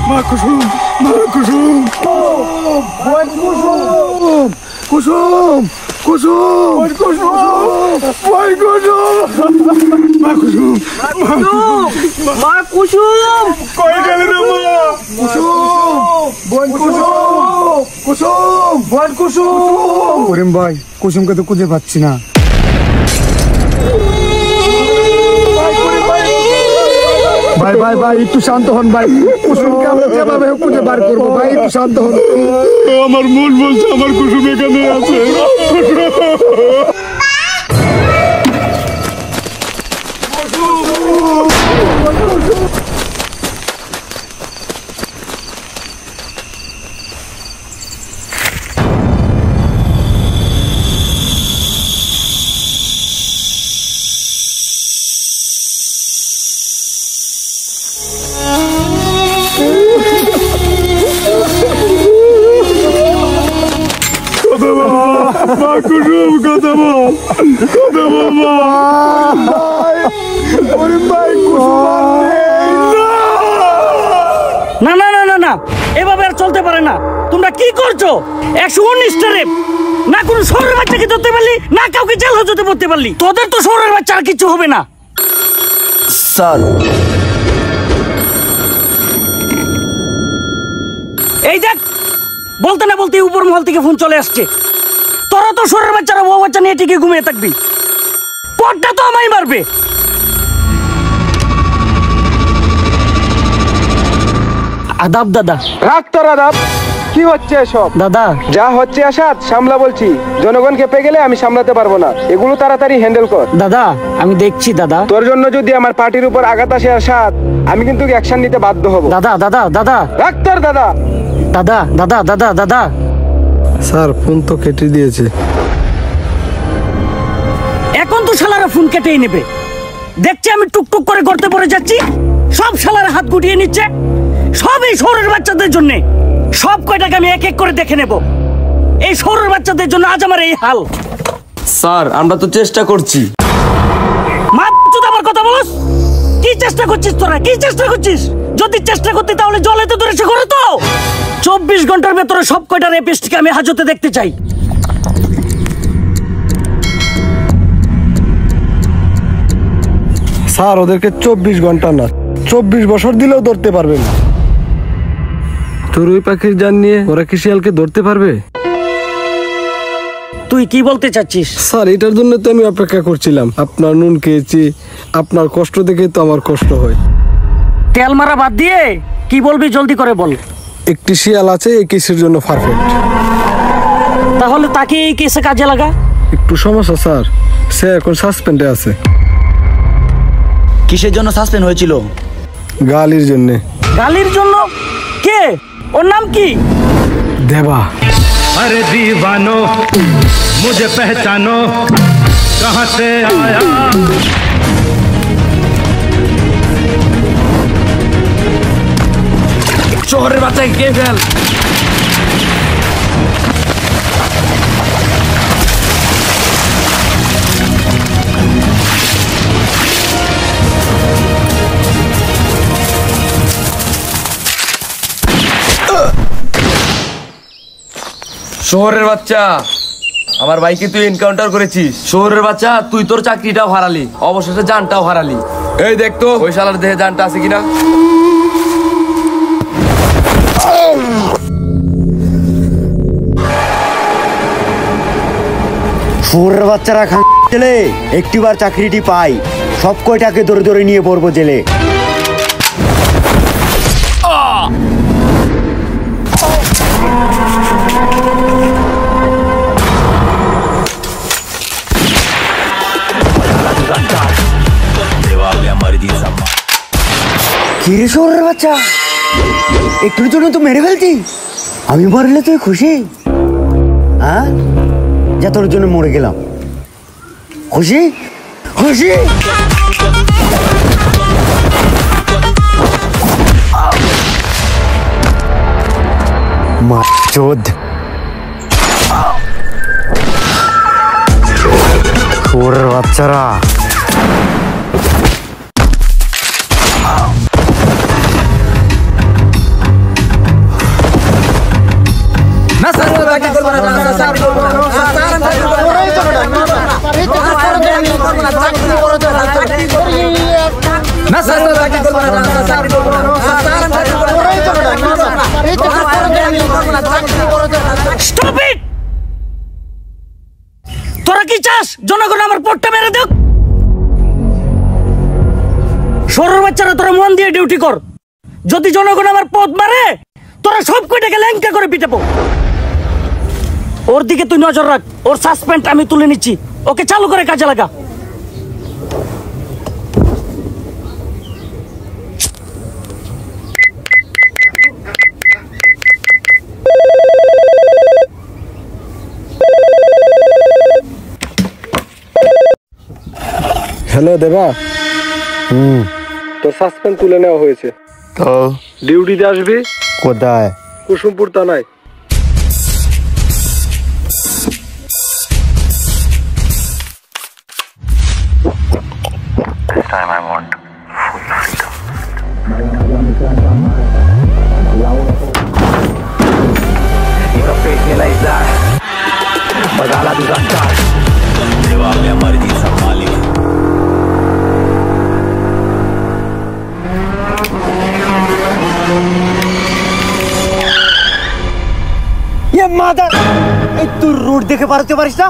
মা কুসুম, মা কুসুম, কুসুম, কুসুম, কুসুম, মা কুসুম, মা কুসুম, কই গেল রে মা? কুসুম, বোন কুসুম, কুসুম, বোন কুসুম। করিম ভাই, কুসুমকে তো খুঁজে পাচ্ছি না। ভাই ভাই ভাই একটু শান্ত হন ভাই, কুসুমকে আমরা যেভাবে খুঁজে বার করবো ভাই, একটু শান্ত হন। আমার মন বলছে আমার কুসুম এখানে আছে। মা কুসুম কথা বল, কথা বল মা। না না না না না, এভাবে আর চলতে পারে না। তোমরা কি করছো? 119টা রেপ, না কোনো শহরের বাচ্চাকে ধরতে পারলি, না কাউকে জেল হাজতে পড়তে পারলি। তোদের তো শহরের বাচ্চা আর কিছু হবে না। স্যার, এই দেখ, বলতে না বলতে উপর মহল থেকে ফোন চলে আসছে। তোরা তো শহরের বাচ্চারা বউ বাচ্চা নিয়ে টিকে ঘুমিয়ে থাকবি, পটটা তো আমায় মারবে। আদাব দাদা। রাখ তোর আদাব। কি হচ্ছে এসব? দাদা যা হচ্ছে আসাদ সামলা বলছি। জনগণ খেপে গেলে আমি সামলাতে পারবো না, এগুলো তাড়াতাড়ি হ্যান্ডেল কর। দাদা আমি দেখছি দাদা। তোর জন্য যদি আমার পার্টির উপর আঘাত আসে আসাদ, আমি কিন্তু অ্যাকশন নিতে বাধ্য হব। দাদা দাদা দাদা রাখ তোর দাদা। দাদা দাদা দাদা দাদা। স্যার ফোন তো কেটে দিয়েছে। এখন তো শালারা ফোন কেটেই নেবে। দেখছি আমি টুকটুক করে গর্তে পড়ে যাচ্ছি, সব শালারা হাত গুটিয়ে নিচ্ছে। সব এই শহরের বাচ্চাদের জন্য। সব কয়টাকে আমি এক এক করে দেখে নেব। এই শহরের বাচ্চাদের জন্য আজ আমার এই হাল। স্যার আমরা তো চেষ্টা করছি। মা তুই আমার কথা বলস? কি চেষ্টা করছিস তোরা? কি চেষ্টা করছিস? যদি চেষ্টা করতে তাহলে জলেতে ধরে সে করে তো 24 ঘন্টার ভেতরে সব কয়টা রেপিস্টকে আমি হাজতে দেখতে চাই। স্যার ওদেরকে 24 ঘন্টা না 24 বছর দিলেও ধরতে পারবে না। চড়ুই পাখির জান নিয়ে ওরা কি শিয়ালকে ধরতে পারবে? তুই কি বলতে চাচ্ছিস? স্যার এটার জন্য তো আমি অপেক্ষা করছিলাম। আপনার নুন খেয়েছি, আপনার কষ্ট দেখে তো আমার কষ্ট হয়। তেল মারা বাদ দিয়ে কি বলবি জলদি করে বল। একটি শিয়াল আছে এই কেসের জন্য পারফেক্ট। তাহলে তাকে এই কেসে কাজে লাগা। একটু সমস্যা স্যার, সে এখন সাসপেন্ডে আছে। কিসের জন্য সাসপেন্ড হয়েছিল? গালির জন্য। গালির জন্য? কে? ওর নাম কি? দেবা। अरे दीवानो मुझे पहचानो कहाँ से आया শহরের বাচ্চাকে কে ফেল। শহরের বাচ্চা, আমার ভাইকে তুই এনকাউন্টার করেছিস। শহরের বাচ্চা, তুই তোর চাকরিটাও হারালি, অবশেষে জানটাও হারালি। এই দেখ তো ওই শালার দেহে জানটা আছে কিনা। শহরের বাচ্চারা খালে একটিবার চাকরিটি পাই, সব কয়টাকে ধরে ধরে নিয়ে পড়বো জেলে। কিরে শহরের বাচ্চা, একটুর জন্য তো মেরে ফেলছি। আমি মরলে তুই খুশি? হ্যাঁ, যা তোর জন্য মরে গেলাম। খুশি খুশি? মাচোদ শহরের বাচ্চারা। Stop it! তোরা কি চাস জনগণ আমার পট্টা মেরে দেখ? শহরের বাচ্চারা তোরা মন দিয়ে ডিউটি কর। যদি জনগণ আমার পথ মারে তোরা সব কয়টাকে ল্যাংকা করে পিটাবো। ওর দিকে তুই নজর রাখ, ওর সাসপেন্ড আমি তুলে নিচ্ছি, ওকে চালু করে কাজে লাগা। হ্যালো দেবা, তোর সাসপেন্ড তুলে নেওয়া হয়েছে। তো ডিউটিতে আসবি কোথায়? কুসুমপুর থানায়। তুই রোড দেখে পারতে পারিস না?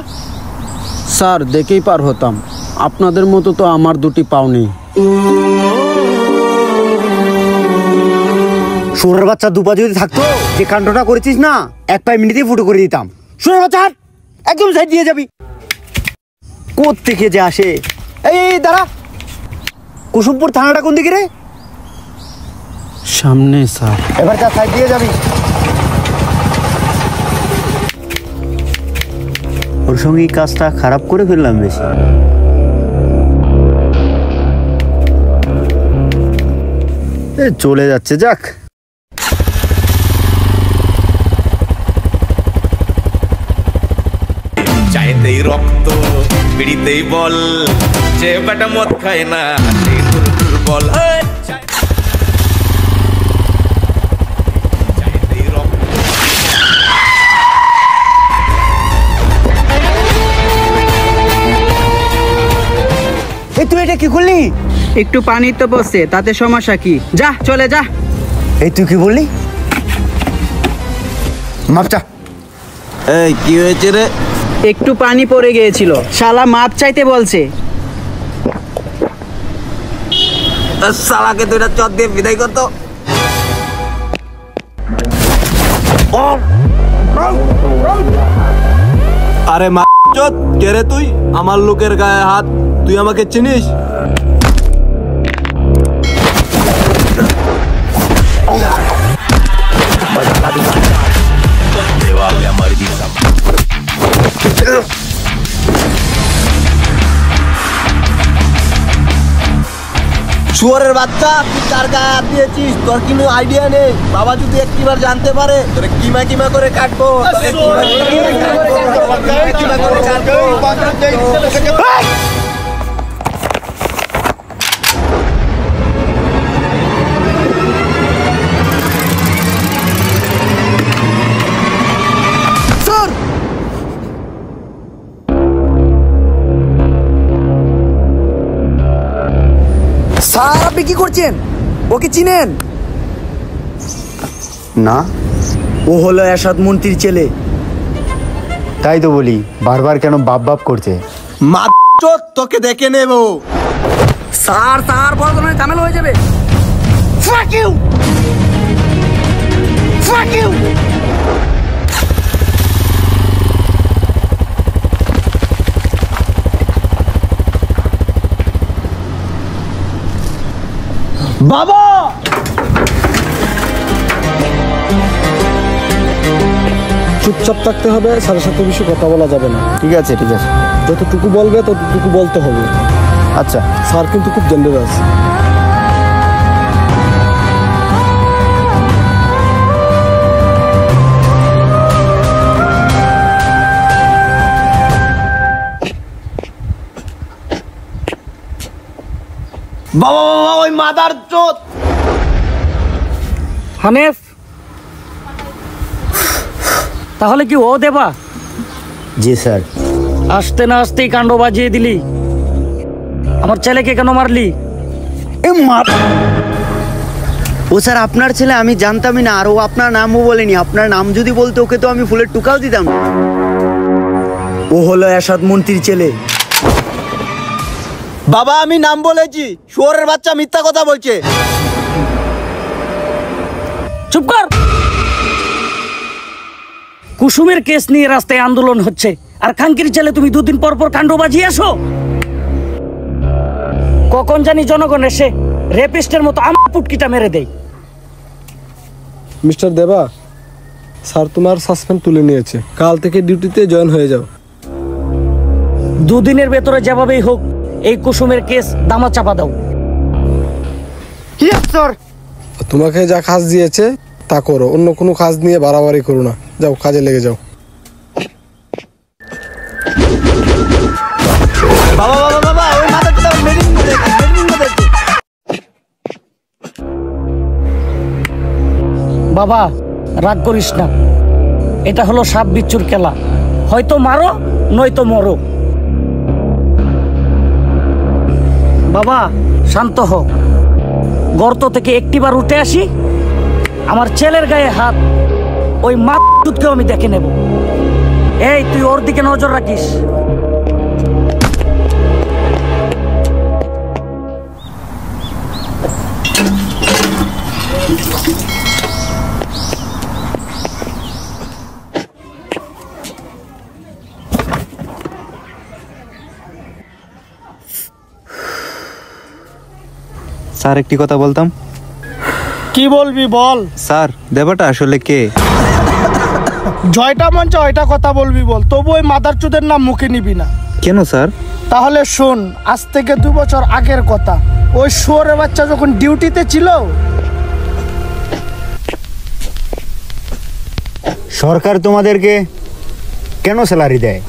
স্যার দেখেই পার হতাম, আপনাদের মতো তো আমার দুটি পাও নেই। শুয়োরের বাচ্চা দুপা যদি থাকতো, যে কাণ্ডটা করেছিস না, এক পায়ে মিনিটেই ফুটো করে দিতাম। শুয়োরের বাচ্চা হাট, একদম সাইড দিয়ে যাবি। কোত্থেকে যে আসে। এই দাঁড়া, কুসুমপুর থানাটা কোন দিকে রে? সামনে স্যার। এবার যা সাইড দিয়ে যাবি। ওর সঙ্গে এই কাজটা খারাপ করে ফেললাম বেশি। চলে যাচ্ছে, যাক। চাইতেই রক্ত, পিড়িতেই বল, যে বেটা মদ খায় না সেই দুর্বল। চাইতেই রক্ত। তুই এটা কি করলি? একটু পানি তো বসে, তাতে সমস্যা কি? যা চলে যা। এই তুই কি বললি? মাপটা। এই কি হয়েছে রে? একটু পানি পড়ে গিয়েছিল, শালা মাপ চাইতে বলছে। শালাকে দুইটা চট দিয়ে বিদায় করতো। আরে মা চোদ, কে রে তুই? আমার লোকের গায়ে হাত, তুই আমাকে চিনিস? শুয়োরের বাচ্চা, তুই কার গায়ে হাত দিয়েছিস? তোর কোনো আইডিয়া নেই। বাবা যদি একটিবার জানতে পারে, তোরে কিমা কিমা করে কাটবো। স্যার, আপনি কি করছেন? ওকে চিনেন না? ও হলো এরশাদ মন্ত্রীর ছেলে। তাই তো বলি, বারবার কেন বাপ বাপ করছে। মা চোদ, তোকে দেখে নেবো। স্যার স্যার, বড় ধরনের ঝামেলা হয়ে যাবে। Fuck you! Fuck you! বাবা, চুপচাপ থাকতে হবে, স্যারের সাথে বেশি কথা বলা যাবে না। ঠিক আছে, ঠিক আছে। যতটুকু বলবে ততটুকু বলতে হবে। আচ্ছা। স্যার কিন্তু খুব ডেঞ্জারাস। বাবা বাবা, ওই মাদার চোদ। হানিফ, তাহলে কি ও দেবা? জি স্যার। আসতে না আসতেই কাণ্ড বাজিয়ে দিলি। আমার ছেলেকে কেন মারলি? ও স্যার আপনার ছেলে, আমি জানতামই না। আর ও আপনার নামও বলেনি। আপনার নাম যদি বলতো ওকে তো আমি ফুলের টুকাও দিতাম না। ও হলো এরশাদ মন্ত্রীর ছেলে। বাবা আমি নাম বলেছি, শুয়োরের বাচ্চা মিথ্যা কথা বলছে। চুপ কর। কুসুমের কেস নিয়ে রাস্তায় আন্দোলন হচ্ছে, আর খানকির ছেলে তুমি দুদিন পর পর কাণ্ড বাজিয়ে আসো। কখন জানি জনগণ এসে রেপিস্টের মতো আমার পুটকিটা মেরে দেয়। মিস্টার দেবা, স্যার তোমার সাসপেন্ড তুলে নিয়েছে। কাল থেকে ডিউটিতে জয়েন হয়ে যাও। দুদিনের ভেতরে যেভাবেই হোক এই কুসুমের কেস দামা চাপা দাও। স্যার তোমাকে যা কাজ দিয়েছে তা করো, অন্য কোনো কাজ নিয়ে বাড়াবাড়ি করো না। যাও, কাজে লেগে যাও। বাবা বাবা বাবা ওই মাথাটা মেডিসিন দিয়েছে। বাবা রাগ করিস না, এটা হলো সাপ বিচ্ছুর খেলা। হয়তো মারো নয়তো মরো। বাবা শান্ত হ, গর্ত থেকে একটিবার উঠে আসি, আমার ছেলের গায়ে হাত, ওই মাদকেও আমি দেখে নেব। এই তুই ওর দিকে নজর রাখিস। স্যার একটি কথা বলতাম। কি বলবি বল। স্যার দেবাটা আসলে কে? জয়টা মন জয়টা কথা বলবি বল, তবু ওই মাদারচোদের নাম মুখে নিবি না। কেন স্যার? তাহলে শোন, আজ থেকে 2 বছর আগের কথা। ওই শুয়োরের বাচ্চা যখন ডিউটিতে ছিল, সরকার তোমাদেরকে কেন স্যালারি দেয়?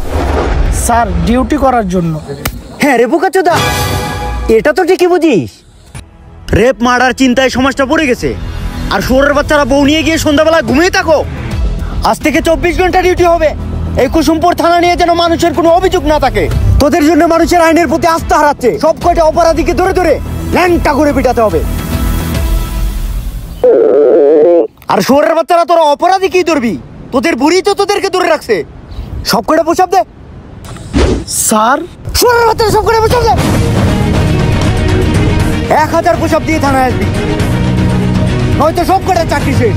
স্যার ডিউটি করার জন্য। হ্যাঁ রে বোকাচোদা, এটা তো ঠিকই বুঝিস। রেপ মার্ডার চিন্তায় সমাজটা পড়ে গেছে, আর শুয়োরের বাচ্চারা বউ নিয়ে গিয়ে সন্ধ্যাবেলা ঘুমিয়ে থাকো। আজ থেকে 24 ঘন্টা ডিউটি হবে এই কুসুমপুর থানা নিয়ে, যেন মানুষের কোনো অভিযোগ না থাকে। তোদের জন্য মানুষের আইনের প্রতি আস্থা হারাচ্ছে। সব কয়টা অপরাধীকে ধরে ধরে ল্যাংটা করে পিটাতে হবে। আর শুয়োরের বাচ্চারা তোরা অপরাধী কি ধরবি? তোদের বুড়ি তো তোদেরকে ধরে রাখছে। সব কয়টা পোশাক দে। স্যার শুয়োরের বাচ্চারা সব কয়টা পোশাক দে। 1000 পোশাক দিয়ে থানায় আসবি, নয়তো সব কয়টা চাকরি শেষ।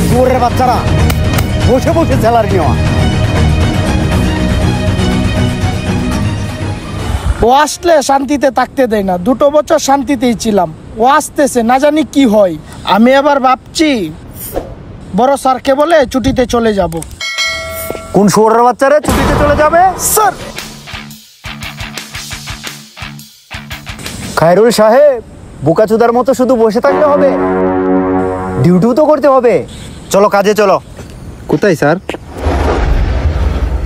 শুয়োরের বাচ্চারা বসে বসে স্যালারি নেওয়া। ও আসলে শান্তিতে থাকতে দেয় না। 2 বছর শান্তিতেই ছিলাম, ও আসতেছে না জানি কি হয়। আমি এবার ভাবছি বড় স্যারকে বলে ছুটিতে চলে যাব। কোন শুয়োরের বাচ্চারা ছুটিতে চলে যাবে? স্যার খায়রুল সাহেব, বোকাচোদার মতো শুধু বসে থাকলে হবে? ডিউটিও তো করতে হবে। চলো কাজে চলো। কোথায় স্যার?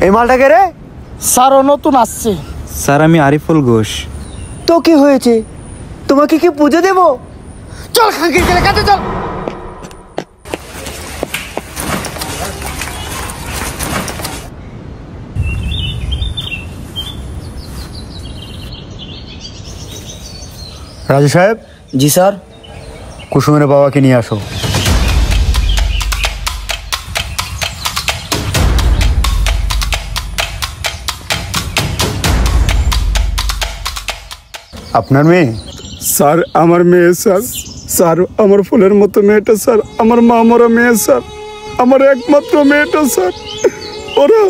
এই মালটাকে রে? স্যার ও নতুন আসছে। স্যার আমি আরিফুল ঘোষ। তো কি হয়েছে, তোমাকে কি পুজো দেব? চল খাঙ্কির ছেলে, কাজে চল। রাজু সাহেব। জি স্যার। কুসুমের বাবাকে নিয়ে আসো। আপনার মেয়ে? স্যার আমার মেয়ে স্যার। স্যার আমার ফুলের মতো মেয়েটা স্যার, আমার মা মরা মেয়ে স্যার, আমার একমাত্র মেয়েটা স্যার। ওরা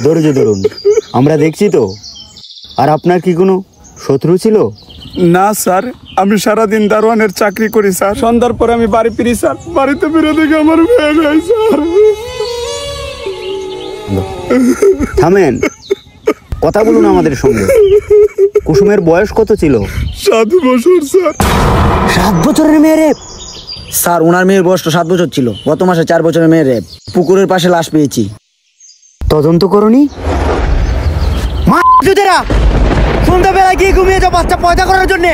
ধৈর্য ধরুন, আমরা দেখছি তো। আর আপনার কি কোনো শত্রু ছিল? না স্যার, আমি সারাদিন দারোয়ানের চাকরি করি স্যার। সন্ধ্যার পরে আমি বাড়ি ফিরি স্যার। বাড়িতে ফিরে দেখি আমার মেয়ে নাই স্যার। থামেন, কথা বলুন আমাদের সঙ্গে। কুসুমের বয়স কত ছিল? 7 বছর স্যার। 7 বছরের মেয়ে রেপ? স্যার ওনার মেয়ের বয়স তো 7 বছর ছিল। গত মাসে 4 বছরের মেয়ের রেপ। পুকুরের পাশে লাশ পেয়েছি। তদন্ত করনি? সন্ধ্যাবেলা গিয়ে ঘুমিয়ে যাও বাচ্চা পয়দা করার জন্য।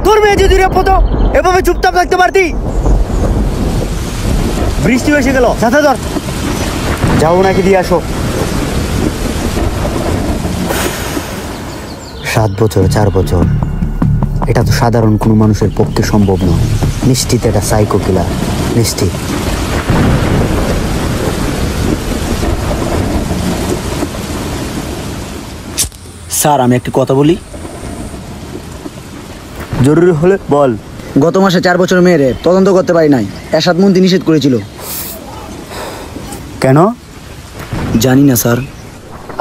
তোর মেয়ে যদি রেপ হতো এভাবে চুপচাপ থাকতে পারতি? বৃষ্টি এসে গেল, সাথে ধর। যাও নাকি দিয়ে আসো। 7 বছর 4 বছর এটা তো সাধারণ কোনো মানুষের পক্ষে সম্ভব নয়। নিশ্চিত এটা সাইকো কিলার, নিশ্চিত। স্যার আমি একটি কথা বলি। জরুরি হলে বল। গত মাসে 4 বছর মেয়েরে তদন্ত করতে পারি নাই, এরশাদ মন্ত্রী নিষেধ করেছিল। কেন জানি না স্যার।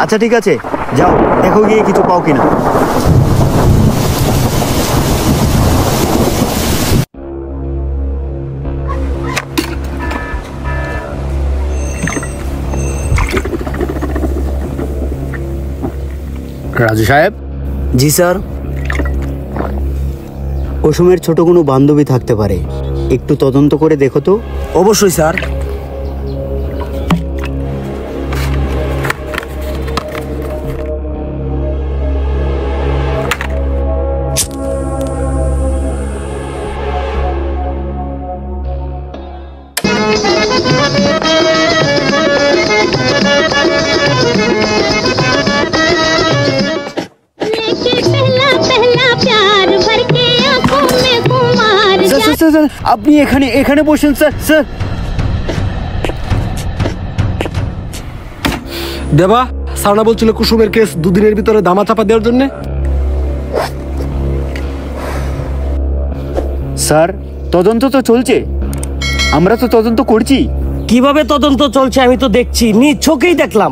আচ্ছা ঠিক আছে, যাও দেখো গিয়ে কিছু পাও কিনা। রাজু সাহেব। জি স্যার। কুসুমের ছোট কোনো বান্ধবী থাকতে পারে, একটু তদন্ত করে দেখো তো। অবশ্যই স্যার। আপনি এখানে এখানে বসেন স্যার। স্যার দেবা সারনা বলছিল কুসুমের কেস 2 দিনের ভিতরে দামা চাপা দেওয়ার জন্য। স্যার তদন্ত তো চলছে, আমরা তো তদন্ত করছি। কিভাবে তদন্ত চলছে আমি তো দেখছি, নিজ চোখেই দেখলাম।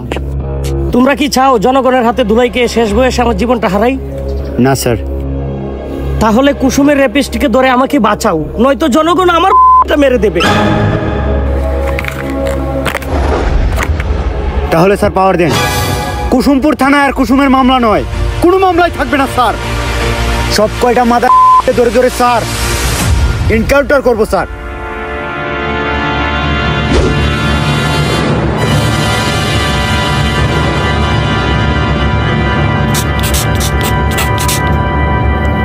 তোমরা কি চাও জনগণের হাতে ধুলাইকে শেষ বয়সে আমার জীবনটা হারাই? না স্যার। তাহলে কুসুমের রেপিস্টকে ধরে আমাকে বাঁচাও, নয়তো জনগণ আমার মেরে দেবে। তাহলে স্যার পাওয়ার দেন। কুসুমপুর থানায় আর কুসুমের মামলা নয়, কোনো মামলাই থাকবে না স্যার। সব কয়টা মাথা ধরে ধরে স্যার এনকাউন্টার করবো স্যার।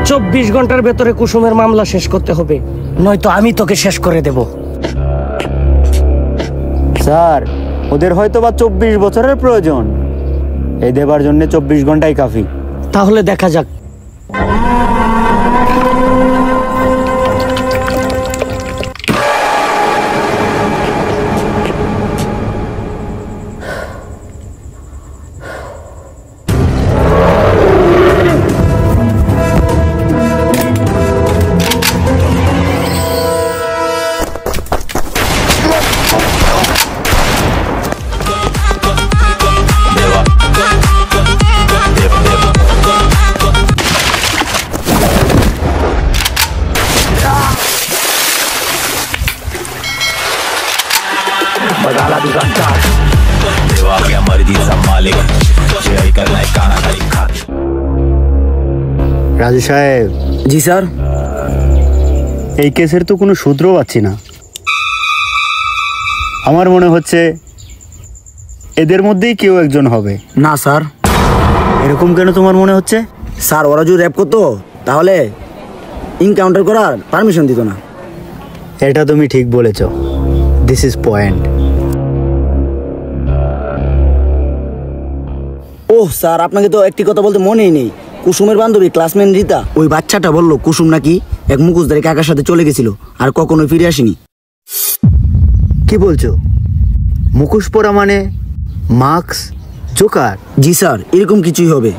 চব্বিশ ঘন্টার ভেতরে কুসুমের মামলা শেষ করতে হবে, নয়তো আমি তোকে শেষ করে দেব। স্যার ওদের হয়তো বা 24 বছরের প্রয়োজন, এই দেবার জন্য 24 ঘন্টাই কাফি। তাহলে দেখা যাক। রাজু সাহেব। জি স্যার। এই কেসের তো কোনো সূত্র পাচ্ছি না। আমার মনে হচ্ছে এদের মধ্যেই কেউ একজন হবে। না স্যার। এরকম কেন তোমার মনে হচ্ছে? স্যার ওরা যদি র্যাপ করতো তাহলে এনকাউন্টার করার পারমিশন দিত না। এটা তুমি ঠিক বলেছ, this is point. Oh sir, আপনাকে তো একটি কথা বলতে মনেই নেই। কুসুমের বান্ধবী ক্লাসমেট রীতা, ওই বাচ্চাটা বললো কুসুম নাকি এক মুখোশধারী কাকার সাথে চলে গেছিল আর কখনোই ফিরে আসেনি। কি বলছো? মুখোশ পরা মানে মাস্ক, জোকার? জি স্যার, এরকম কিছুই হবে।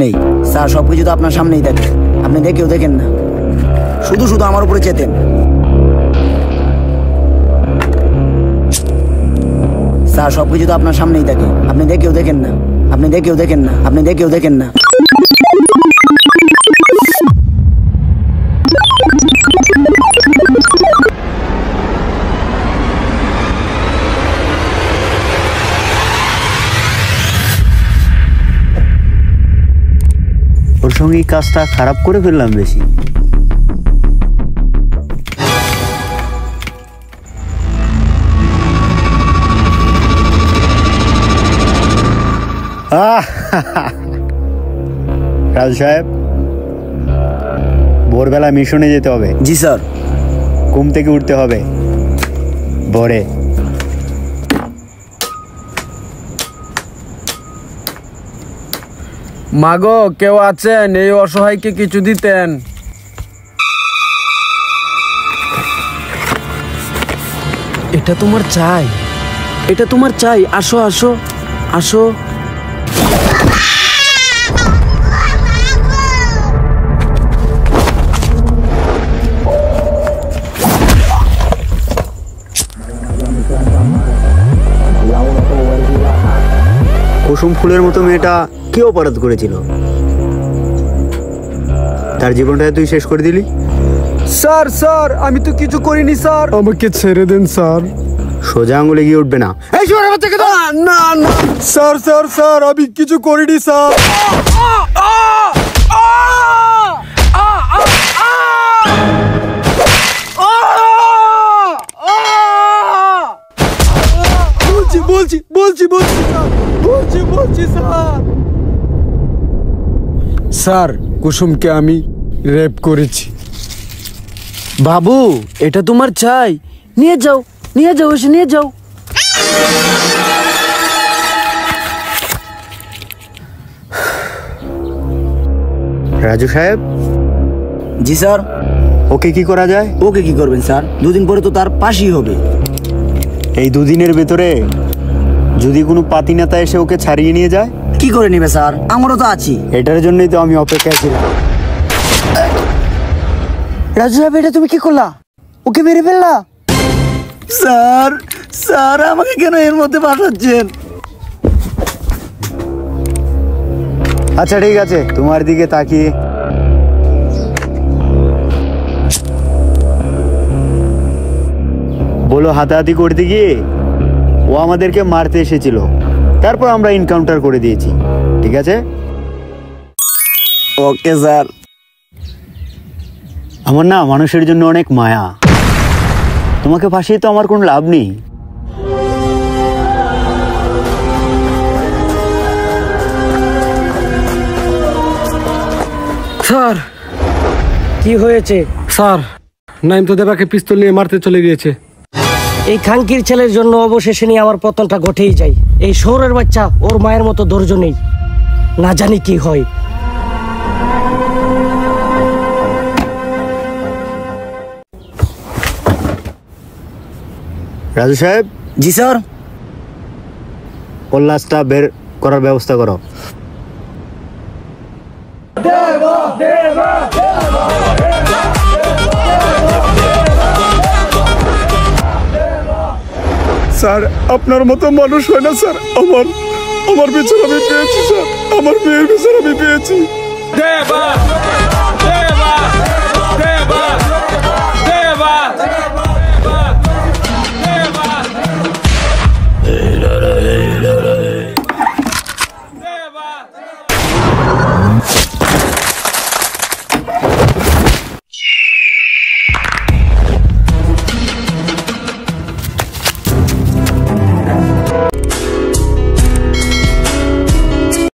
নেই স্যার, সবকিছু তো আপনার সামনেই থাকে, আপনি দেখেও দেখেন না, শুধু শুধু আমার উপরে চেতেন। স্যার সবকিছু তো আপনার সামনেই থাকে, আপনি দেখেও দেখেন না, আপনি দেখেও দেখেন না, আপনি দেখেও দেখেন না। ওর সঙ্গে এই কাজটা খারাপ করে ফেললাম বেশি। রাজু সাহেব, ভোরবেলা মিশনে যেতে হবে। জি স্যার। ঘুম থেকে উঠতে হবে ভোরে। মাগো, কেউ আছেন? এই অসহায়কে কিছু দিতেন। এটা তোমার চাই, এটা তোমার চাই, আসো আসো আসো। কুসুম ফুলের মতো মেয়েটা কি অপরাধ করেছিল? তার জীবনটা তুই শেষ করে দিলি। স্যার স্যার, আমি তো কিছু করিনি স্যার, আমাকে ছেড়ে দেন স্যার। সোজা আঙুলে গিয়ে উঠবে না। এই শুয়ারের বাচ্চাকে দাও। না না স্যার, স্যার স্যার, আমি কিছু করিনি স্যার। বলছি বলছি বলছি বলছি স্যার, বলছি বলছি স্যার। স্যার, কুসুমকে আমি রেপ করেছি। বাবু, এটা তোমার চাই, নিয়ে যাও নিয়ে যাও, এসে নিয়ে যাও। রাজু সাহেব। জি স্যার। ওকে কি করা যায়? ওকে কি করবেন স্যার, দুদিন পরে তো তার পাশই হবে। এই দুদিনের ভেতরে যদি কোনো পাতি নেতা এসে ওকে ছাড়িয়ে নিয়ে যায়? কি করে নেবে স্যার, আমরাও তো আছি। এটার জন্যই তো আমি অপেক্ষায় ছিলাম। রাজু সাহেব, এটা তুমি কি করলা? ওকে মেরে ফেললা? স্যার স্যার, আমাকে কেন এর মধ্যে পাঠাচ্ছেন? আচ্ছা ঠিক আছে, তোমার দিকে তাকিয়ে বলো, হাতাহাতি করতে গিয়ে ও আমাদেরকে মারতে এসেছিল, তারপর আমরা এনকাউন্টার করে দিয়েছি। ঠিক আছে? Okay sir. আমার না মানুষের জন্য অনেক মায়া। তোমাকে ফাঁসিয়ে তো আমার কোনো লাভ নেই। স্যার, কি হয়েছে? স্যার, নাইম তো দেবাকে পিস্তল নিয়ে মারতে চলে গিয়েছে। এই খানকির ছেলের জন্য অবশেষে নিয়ে আমার পতনটা ঘটেই যায়। এই শহরের বাচ্চা, ওর মায়ের মতো ধৈর্য নেই, না জানি কি হয়। রাজু সাহেব। জি স্যার। ওর লাশটা বের করার ব্যবস্থা করো। স্যার, আপনার মতো মানুষ হয় না স্যার। আমার আমার বিচার আমি পেয়েছি স্যার, আমার মেয়ের বিচার আমি পেয়েছি।